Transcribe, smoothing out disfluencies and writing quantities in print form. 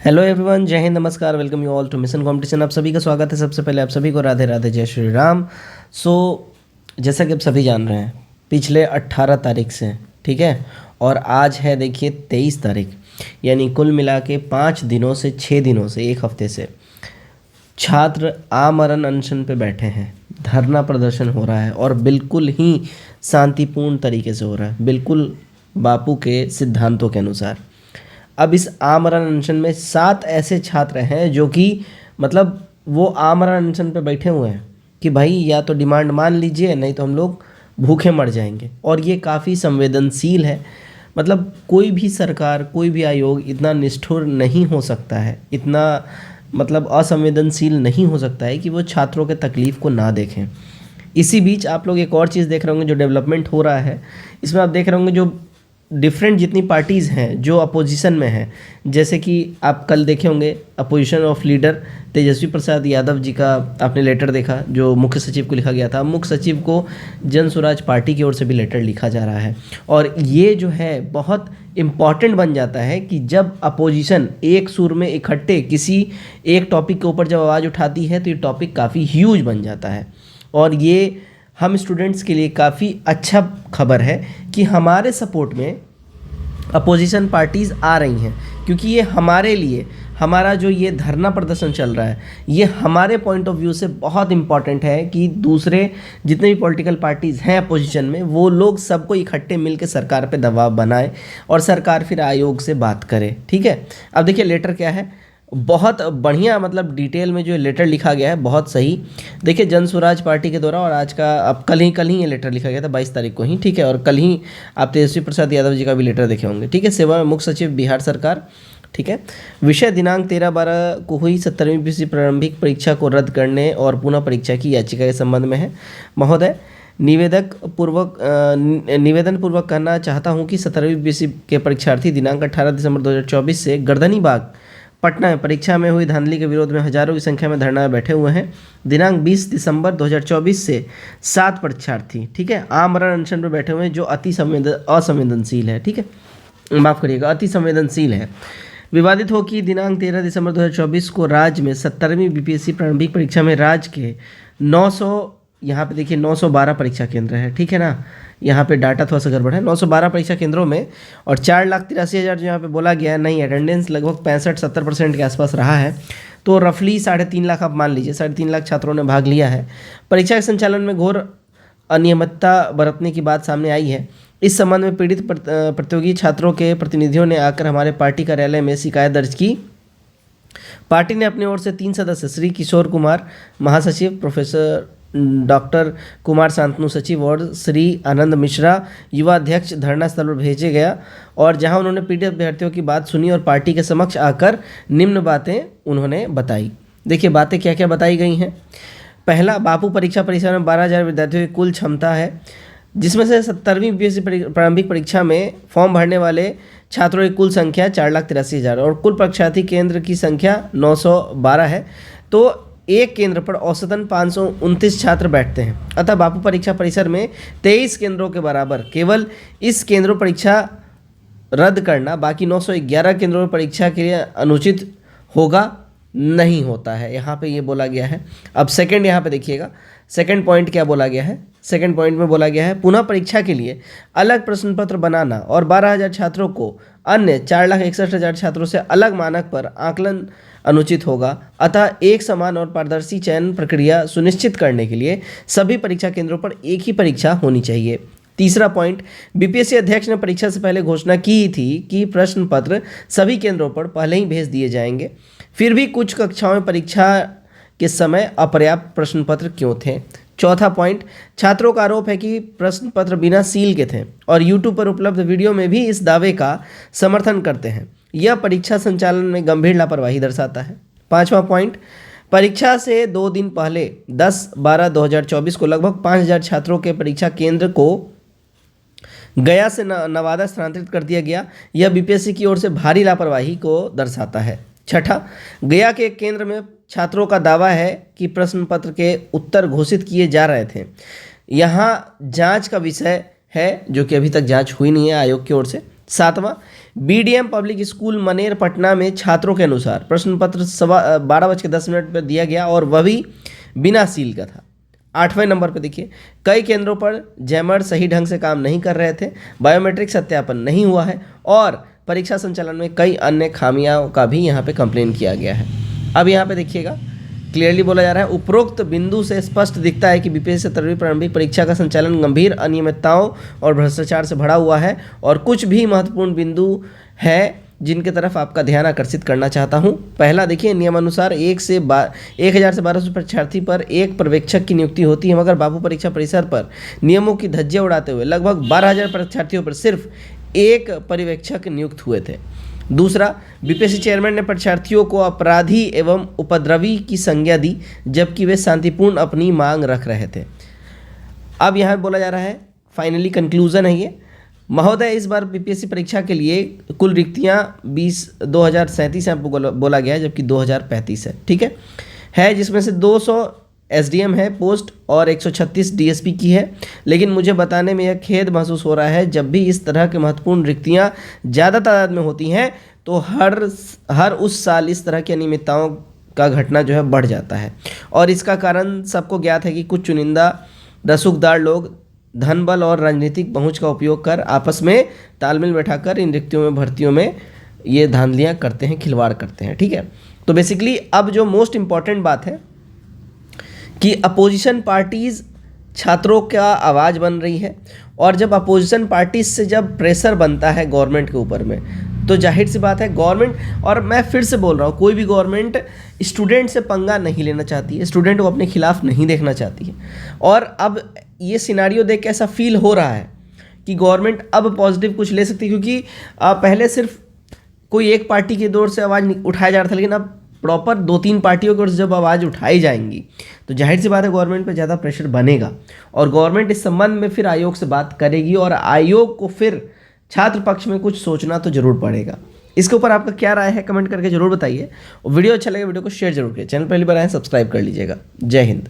Hello everyone, Jai Hind, नमस्कार, welcome you all to mission competition. आप सभी का स्वागत है। सबसे पहले आप सभी को राधे राधे, जय श्री राम। जैसा कि आप सभी जान रहे हैं, पिछले 18 तारीख से, ठीक है, और आज है देखिए 23 तारीख, यानी कुल मिला के 5 दिनों से, 6 दिनों से, एक हफ्ते से छात्र आमरण अनशन पे बैठे हैं। धरना प्रदर्शन हो रहा है और बिल्कुल ही शांतिपूर्ण तरीके से हो रहा है, बिल्कुल बापू के सिद्धांतों के अनुसार। अब इस आमरण अनशन में 7 ऐसे छात्र हैं जो कि मतलब वो आमरण अनशन पे बैठे हुए हैं कि भाई या तो डिमांड मान लीजिए, नहीं तो हम लोग भूखे मर जाएंगे। और ये काफ़ी संवेदनशील है। मतलब कोई भी सरकार, कोई भी आयोग इतना निष्ठुर नहीं हो सकता है, इतना मतलब असंवेदनशील नहीं हो सकता है कि वो छात्रों के तकलीफ़ को ना देखें। इसी बीच आप लोग एक और चीज़ देख रहे होंगे, जो डेवलपमेंट हो रहा है इसमें आप देख रहे होंगे, जो डिफरेंट जितनी पार्टीज़ हैं जो अपोजिशन में हैं, जैसे कि आप कल देखे होंगे opposition of leader Tejashwi Prasad Yadav ji का आपने लेटर देखा, जो मुख्य सचिव को लिखा गया था। मुख्य सचिव को जन स्वराज पार्टी की ओर से भी लेटर लिखा जा रहा है। और ये जो है बहुत इम्पॉर्टेंट बन जाता है कि जब अपोजिशन एक सुर में इकट्ठे किसी एक टॉपिक के ऊपर जब आवाज़ उठाती है तो ये टॉपिक काफ़ी ह्यूज बन जाता है। और ये हम स्टूडेंट्स के लिए काफ़ी अच्छा खबर है कि हमारे सपोर्ट में अपोजिशन पार्टीज़ आ रही हैं, क्योंकि ये हमारे लिए, हमारा जो ये धरना प्रदर्शन चल रहा है, ये हमारे पॉइंट ऑफ व्यू से बहुत इम्पॉर्टेंट है कि दूसरे जितने भी पॉलिटिकल पार्टीज़ हैं अपोजिशन में, वो लोग सबको इकट्ठे मिलकर सरकार पे दबाव बनाए और सरकार फिर आयोग से बात करे। ठीक है, अब देखिए लेटर क्या है, बहुत बढ़िया, मतलब डिटेल में जो लेटर लिखा गया है बहुत सही। देखिए जन स्वराज पार्टी के द्वारा, और आज का अब कल ही ये लेटर लिखा गया था 22 तारीख को ही, ठीक है। और कल ही आप तेजस्वी प्रसाद यादव जी का भी लेटर देखे होंगे, ठीक है। सेवा में मुख्य सचिव बिहार सरकार, ठीक है। विषय दिनांक 13/12 को हुई 17वीं बीपीएससी प्रारंभिक परीक्षा को रद्द करने और पुनः परीक्षा की याचिका के संबंध में है। महोदय, निवेदन पूर्वक कहना चाहता हूं कि 17वीं बीपीएससी के परीक्षार्थी दिनांक 18 दिसंबर 2024 से गर्दनी बाग पटना में परीक्षा में हुई धांधली के विरोध में हजारों की संख्या में धरना में बैठे हुए हैं। दिनांक 20 दिसंबर 2024 से 7 परीक्षार्थी, ठीक है, आमरण अनशन पर बैठे हुए हैं, जो असंवेदनशील है, ठीक है, माफ़ करिएगा, अति संवेदनशील है। विवादित हो कि दिनांक 13 दिसंबर 2024 को राज्य में 17वीं बीपीएससी प्रारंभिक परीक्षा में राज्य के 900, यहाँ पे देखिए 912 परीक्षा केंद्र है, ठीक है ना, यहाँ पे डाटा थोड़ा सा गड़बड़ है, 912 परीक्षा केंद्रों में और 4,83,000 जो यहाँ पे बोला गया है, नहीं, अटेंडेंस लगभग 65-70% के आसपास रहा है। तो रफली 3.5 लाख आप मान लीजिए, 3.5 लाख छात्रों ने भाग लिया है। परीक्षा के संचालन में घोर अनियमितता बरतने की बात सामने आई है। इस संबंध में पीड़ित प्रतियोगी छात्रों के प्रतिनिधियों ने आकर हमारे पार्टी कार्यालय में शिकायत दर्ज की। पार्टी ने अपनी ओर से 3 सदस्य, श्री किशोर कुमार महासचिव, प्रोफेसर डॉक्टर कुमार शांतनु सचिव और श्री आनंद मिश्रा युवा अध्यक्ष, धरना स्थल पर भेजे गया और जहां उन्होंने पीड़ित अभ्यर्थियों की बात सुनी और पार्टी के समक्ष आकर निम्न बातें उन्होंने बताई। देखिए बातें क्या क्या बताई गई हैं। पहला, बापू परीक्षा परिसर में 12,000 विद्यार्थियों की कुल क्षमता है, जिसमें से 17वीं बीपीएससी प्रारंभिक परीक्षा में फॉर्म भरने वाले छात्रों की कुल संख्या 4,83,000 और कुल परीक्षार्थी केंद्र की संख्या 912 है। तो एक केंद्र पर औसतन 529 छात्र बैठते हैं। अतः बापू परीक्षा परिसर में 23 केंद्रों के बराबर केवल इस केंद्रों परीक्षा रद्द करना बाकी 911 केंद्रों में परीक्षा के लिए अनुचित होगा, नहीं होता है, यहाँ पे ये बोला गया है। अब सेकंड यहाँ पे देखिएगा, सेकंड पॉइंट क्या बोला गया है। सेकंड पॉइंट में बोला गया है, पुनः परीक्षा के लिए अलग प्रश्न पत्र बनाना और 12,000 छात्रों को अन्य 4,61,000 छात्रों से अलग मानक पर आकलन अनुचित होगा। अतः एक समान और पारदर्शी चयन प्रक्रिया सुनिश्चित करने के लिए सभी परीक्षा केंद्रों पर एक ही परीक्षा होनी चाहिए। तीसरा पॉइंट, बीपीएससी अध्यक्ष ने परीक्षा से पहले घोषणा की थी कि प्रश्न पत्र सभी केंद्रों पर पहले ही भेज दिए जाएंगे, फिर भी कुछ कक्षाओं में परीक्षा के समय अपर्याप्त प्रश्न पत्र क्यों थे। चौथा पॉइंट, छात्रों का आरोप है कि प्रश्न पत्र बिना सील के थे और यूट्यूब पर उपलब्ध वीडियो में भी इस दावे का समर्थन करते हैं। यह परीक्षा संचालन में गंभीर लापरवाही दर्शाता है। पांचवा पॉइंट, परीक्षा से 2 दिन पहले 10/12/2024 को लगभग 5,000 छात्रों के परीक्षा केंद्र को गया से नवादा स्थानांतरित कर दिया गया। यह बीपीएससी की ओर से भारी लापरवाही को दर्शाता है। छठा, गया के केंद्र में छात्रों का दावा है कि प्रश्न पत्र के उत्तर घोषित किए जा रहे थे। यहाँ जांच का विषय है, जो कि अभी तक जांच हुई नहीं है आयोग की ओर से। 7वां, BDM public school Maner Patna में छात्रों के अनुसार प्रश्न पत्र 12:10 पर दिया गया और वह भी बिना सील का था। 8वें नंबर पर देखिए, कई केंद्रों पर जैमर सही ढंग से काम नहीं कर रहे थे, बायोमेट्रिक सत्यापन नहीं हुआ है और परीक्षा संचालन में कई अन्य खामियों का भी यहाँ पे कंप्लेन किया गया है। अब यहाँ पे देखिएगा, क्लियरली बोला जा रहा है, उपरोक्त बिंदु से स्पष्ट दिखता है कि बीपीएससी 17वीं प्रारंभिक परीक्षा का संचालन गंभीर अनियमितताओं और भ्रष्टाचार से भरा हुआ है और कुछ भी महत्वपूर्ण बिंदु है जिनके तरफ आपका ध्यान आकर्षित करना चाहता हूं। पहला देखिए, नियमानुसार 1000 से 1200 परीक्षार्थी पर एक पर्यवेक्षक की नियुक्ति होती है, मगर बाबू परीक्षा परिसर पर नियमों की धज्जियां उड़ाते हुए लगभग 12000 परीक्षार्थियों पर सिर्फ एक पर्यवेक्षक नियुक्त हुए थे। दूसरा, बीपीएससी चेयरमैन ने परीक्षार्थियों को अपराधी एवं उपद्रवी की संज्ञा दी, जबकि वे शांतिपूर्ण अपनी मांग रख रहे थे। अब यहाँ बोला जा रहा है, फाइनली कंक्लूजन है ये, महोदय इस बार बीपीएससी परीक्षा के लिए कुल रिक्तियाँ 2037 आपको बोला गया है, जबकि 2035 है, ठीक है जिसमें से 200 एसडीएम है पोस्ट और 136 डीएसपी की है। लेकिन मुझे बताने में यह खेद महसूस हो रहा है, जब भी इस तरह के महत्वपूर्ण रिक्तियाँ ज़्यादा तादाद में होती हैं तो हर उस साल इस तरह की अनियमितताओं का घटना जो है बढ़ जाता है और इसका कारण सबको ज्ञात है कि कुछ चुनिंदा रसूखदार लोग धन बल और राजनीतिक पहुंच का उपयोग कर आपस में तालमेल बैठाकर इन रिक्तियों में भर्तियों में ये धांधलियाँ करते हैं, खिलवाड़ करते हैं, ठीक है। तो बेसिकली अब जो मोस्ट इम्पॉर्टेंट बात है कि अपोजिशन पार्टीज़ छात्रों का आवाज़ बन रही है और जब अपोजिशन पार्टीज से जब प्रेशर बनता है गवर्नमेंट के ऊपर में, तो जाहिर सी बात है गवर्नमेंट, और मैं फिर से बोल रहा हूँ, कोई भी गवर्नमेंट स्टूडेंट से पंगा नहीं लेना चाहती है, स्टूडेंट को अपने खिलाफ नहीं देखना चाहती है। और अब ये सिनारियो देख के ऐसा फील हो रहा है कि गवर्नमेंट अब पॉजिटिव कुछ ले सकती है, क्योंकि पहले सिर्फ कोई एक पार्टी की दौर से आवाज़ उठाया जा रहा था, लेकिन अब प्रॉपर 2-3 पार्टियों की ओर से जब आवाज़ उठाई जाएंगी तो जाहिर सी बात है गवर्नमेंट पे ज़्यादा प्रेशर बनेगा और गवर्नमेंट इस संबंध में फिर आयोग से बात करेगी और आयोग को फिर छात्र पक्ष में कुछ सोचना तो जरूर पड़ेगा। इसके ऊपर आपका क्या राय है कमेंट करके जरूर बताइए और वीडियो अच्छा लगे वीडियो को शेयर जरूर करिए। चैनल पहली बार आए सब्सक्राइब कर लीजिएगा। जय हिंद।